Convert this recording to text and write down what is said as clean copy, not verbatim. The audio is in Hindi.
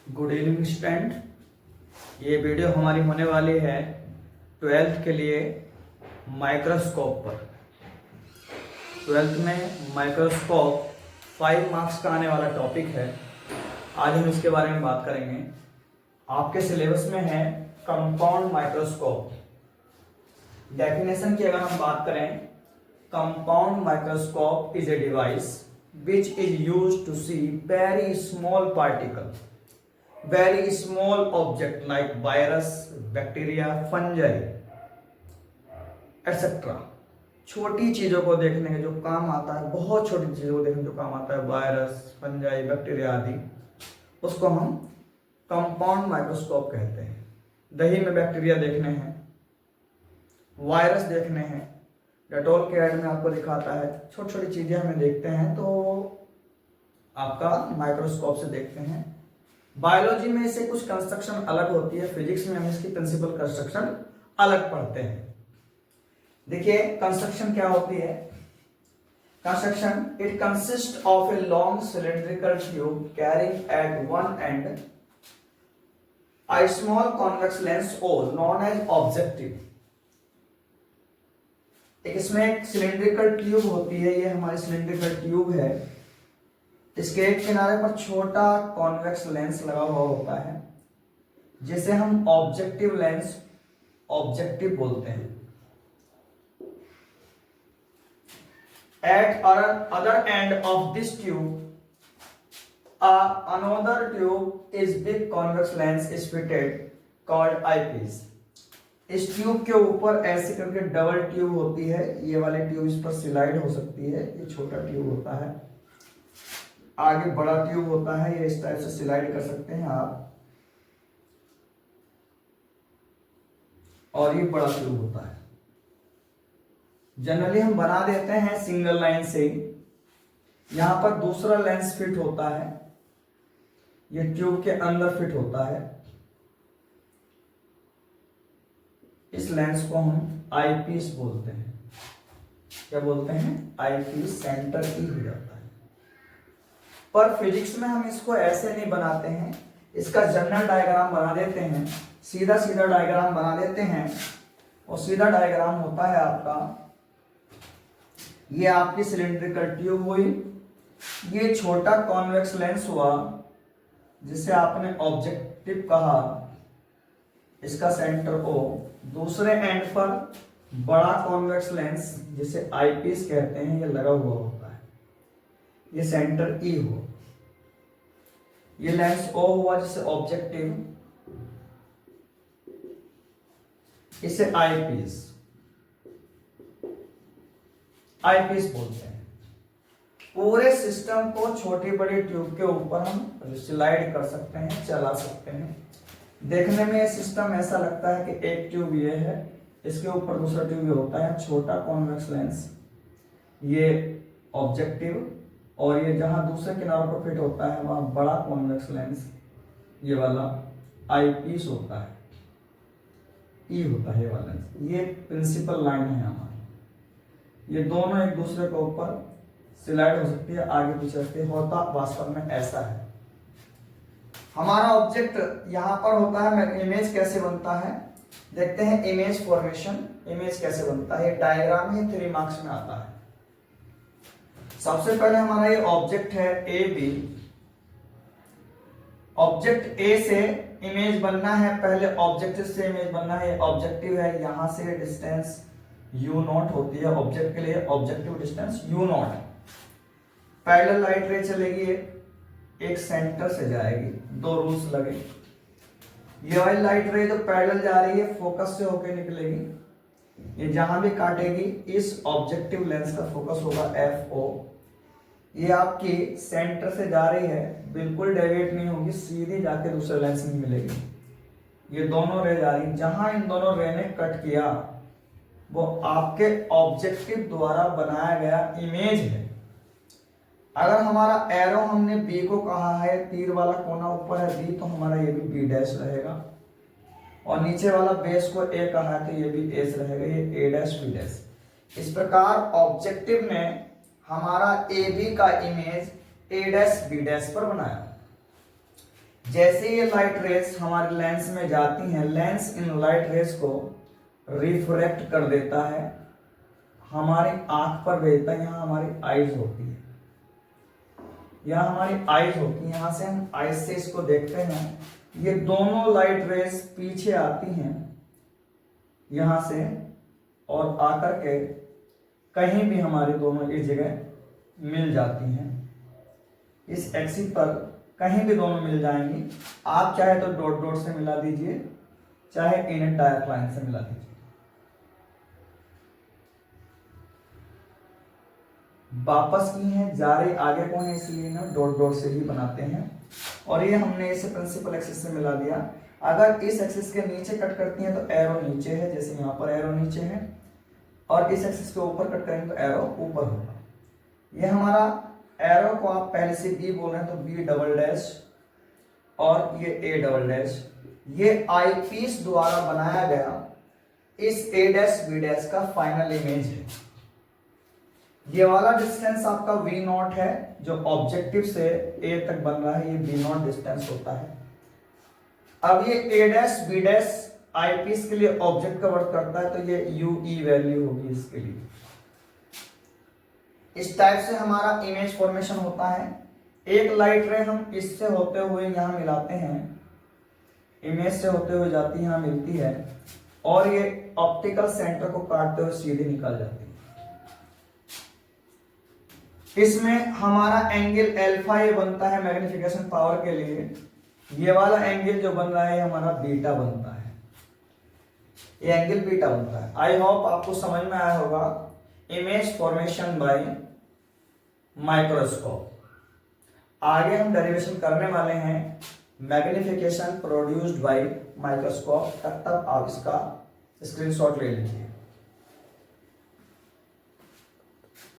Good evening student. ये वीडियो हमारी होने वाली है 12th के लिए माइक्रोस्कोप पर। 12th में माइक्रोस्कोप 5 मार्क्स का आने वाला टॉपिक है। आज हम इसके बारे में बात करेंगे। आपके सिलेबस में है कंपाउंड माइक्रोस्कोप। डेफिनेशन की अगर हम बात करें, compound microscope is a device which is used to see very small particle, very small object like virus, bacteria, fungi, etc. छोटी चीजों को देखने के जो काम आता है, बहुत छोटी चीजों को देखने जो काम आता है, वायरस, फंजाई, बैक्टीरिया आदि, उसको हम कंपाउंड माइक्रोस्कोप कहते हैं। दही में बैक्टीरिया देखने हैं, वायरस देखने हैं, डेटॉल के ऐड में आपको दिखाता है, छोटी छोटी चीजें हमें देखते हैं तो आपका माइक्रोस्कोप से देखते हैं। बायोलॉजी में इससे कुछ कंस्ट्रक्शन अलग होती है, फिजिक्स में हम इसकी प्रिंसिपल कंस्ट्रक्शन अलग पढ़ते हैं। देखिए कंस्ट्रक्शन क्या होती है। Construction, it consist of a long cylindrical tube carrying at one end a small convex lens O known as objective। इसमें एक सिलेंड्रिकल ट्यूब होती है, ये हमारी सिलेंड्रिकल ट्यूब है। इसके एक किनारे पर छोटा कॉन्वेक्स लेंस लगा हुआ होता है, जिसे हम ऑब्जेक्टिव लेंस, ऑब्जेक्टिव बोलते हैं। Eight other end of this tube another tube is big convex lens is fitted called eyepiece। इस ट्यूब के ऊपर ऐसे करके डबल ट्यूब होती है, ये वाली ट्यूब इस पर स्लाइड हो सकती है। ये छोटा ट्यूब होता है, आगे बड़ा ट्यूब होता है, ये इस टाइप से स्लाइड कर सकते हैं आप, और ये बड़ा ट्यूब होता है। जनरली हम बना देते हैं सिंगल लाइन से। यहां पर दूसरा लेंस फिट होता है, ये ट्यूब के अंदर फिट होता है। इस लेंस को हम आईपीस बोलते हैं। क्या बोलते हैं? आईपीस। सेंटर ई हो जाता है। पर फिजिक्स में हम इसको ऐसे नहीं बनाते हैं, इसका जनरल डायग्राम बना देते हैं, सीधा सीधा डायग्राम बना देते हैं। और सीधा डायग्राम होता है आपका, ये आपकी सिलेंड्रिकल ट्यूब हुई, ये छोटा कॉन्वेक्स लेंस हुआ जिसे आपने ऑब्जेक्टिव कहा, इसका सेंटर ओ, दूसरे एंड पर बड़ा कॉन्वेक्स लेंस जिसे आईपीस कहते हैं, ये लगा हुआ होता है, ये सेंटर ई हो, ये लेंस ओ हुआ जिसे ऑब्जेक्टिव, इसे आईपीस, आईपीस बोलते हैं। पूरे सिस्टम को छोटी बड़ी ट्यूब के ऊपर हम स्लाइड कर सकते हैं, चला सकते हैं। देखने में सिस्टम ऐसा लगता है कि एक ट्यूब ये है, इसके ऊपर दूसरा ट्यूब ये होता है, छोटा कॉन्वेक्स लेंस, ये ऑब्जेक्टिव, और ये जहां दूसरे किनारों पर फिट होता है वहां बड़ा कॉन्वेक्स लेंस, ये वाला आईपीस होता है, ई होता है ये वाला। ये प्रिंसिपल लाइन है हमारी, ये दोनों एक दूसरे के ऊपर स्लाइड हो सकती है, आगे पीछे सकती है। होता वास्तव में ऐसा है। हमारा ऑब्जेक्ट यहां पर होता है। इमेज कैसे बनता है देखते हैं। इमेज फॉर्मेशन, इमेज कैसे बनता है, डायग्राम ही 3 मार्क्स में आता है। सबसे पहले हमारा ये ऑब्जेक्ट है ए बी। ऑब्जेक्ट ए से इमेज बनना है, पहले ऑब्जेक्टिव से इमेज बनना है। ऑब्जेक्टिव है, यहां से डिस्टेंस u नॉट होती है ऑब्जेक्ट के लिए, objective distance u not. Parallel light रे चलेगी, एक सेंटर से जाएगी, 2 रूल्स लगे। ये वाली लाइट रे जो पैरेलल जा रही है फोकस से होकर निकलेगी, ये जहां भी काटेगी इस ऑब्जेक्टिव लेंस का फोकस होगा FO। ये आपकी सेंटर से जा रही है, बिल्कुल डेविएट नहीं होगी, सीधी जाके दूसरे लेंस में मिलेगी। ये दोनों रे जा रही, जहां इन दोनों रे ने कट किया वो आपके ऑब्जेक्टिव द्वारा बनाया गया इमेज है। अगर हमारा एरो हमने बी को कहा है, तीर वाला कोना ऊपर है बी, तो हमारा ये भी बी डैश रहेगा, और नीचे वाला बेस को ए कहा है तो ये भी एस रहेगा, ये ए डैश बी डैश। इस प्रकार ऑब्जेक्टिव ने हमारा ए बी का image A dash B dash पर बनाया। जैसे ये लाइट रेस हमारे लेंस में जाती हैं, लेंस इन लाइट रेस को रिफ्रैक्ट कर देता है, हमारी आंख पर भेजता है। यहाँ हमारी आईज होती है, यहाँ हमारी आईज होती है, यहाँ से हम आईज से इसको देखते हैं। ये दोनों लाइट रेस पीछे आती हैं यहाँ से और आकर के कहीं भी हमारी दोनों एक जगह मिल जाती हैं। इस एक्सिस पर कहीं भी दोनों मिल जाएंगी। आप चाहे तो डॉट डॉट से मिला दीजिए, चाहे इन डायरेक्ट लाइन से मिला दीजिए। वापस की है, जा रही आगे को है, इसलिए ना डॉट डॉट से ही बनाते हैं। और ये हमने इसे प्रिंसिपल एक्सिस से मिला दिया। अगर इस एक्सिस के नीचे कट करती हैं तो एरो नीचे है, जैसे यहाँ पर एरो नीचे है, और इस एक्सिस के ऊपर कट करेंगे तो एरो ऊपर होगा। ये हमारा एरो को आप पहले से बी बोल रहे हैं तो बी डबल डैश और ये ए डबल डैश, ये आई पीस द्वारा बनाया गया इस ए डैश बी डैश का फाइनल इमेज है। ये वाला डिस्टेंस आपका वी नॉट है जो ऑब्जेक्टिव से ए तक बन रहा है, ये वी नॉट डिस्टेंस होता है। अब ये A dash B dash I piece के लिए ऑब्जेक्ट का वर्क करता है, तो ये यू ई वैल्यू होगी इसके लिए। इस टाइप से हमारा इमेज फॉर्मेशन होता है। एक लाइट रे हम इससे होते हुए यहां मिलाते हैं, इमेज से होते हुए जाती है, यहां मिलती है, और ये ऑप्टिकल सेंटर को काटते हुए सीधे निकल जाती है। इसमें हमारा एंगल अल्फा ये बनता है मैग्निफिकेशन पावर के लिए। ये वाला एंगल जो बन रहा है हमारा बीटा बनता है, ये एंगल बीटा बनता है। आई होप आपको समझ में आया होगा इमेज फॉर्मेशन बाय माइक्रोस्कोप। आगे हम डेरिवेशन करने वाले हैं मैग्निफिकेशन प्रोड्यूस्ड बाय माइक्रोस्कोप। तब आप इसका स्क्रीनशॉट ले लीजिए।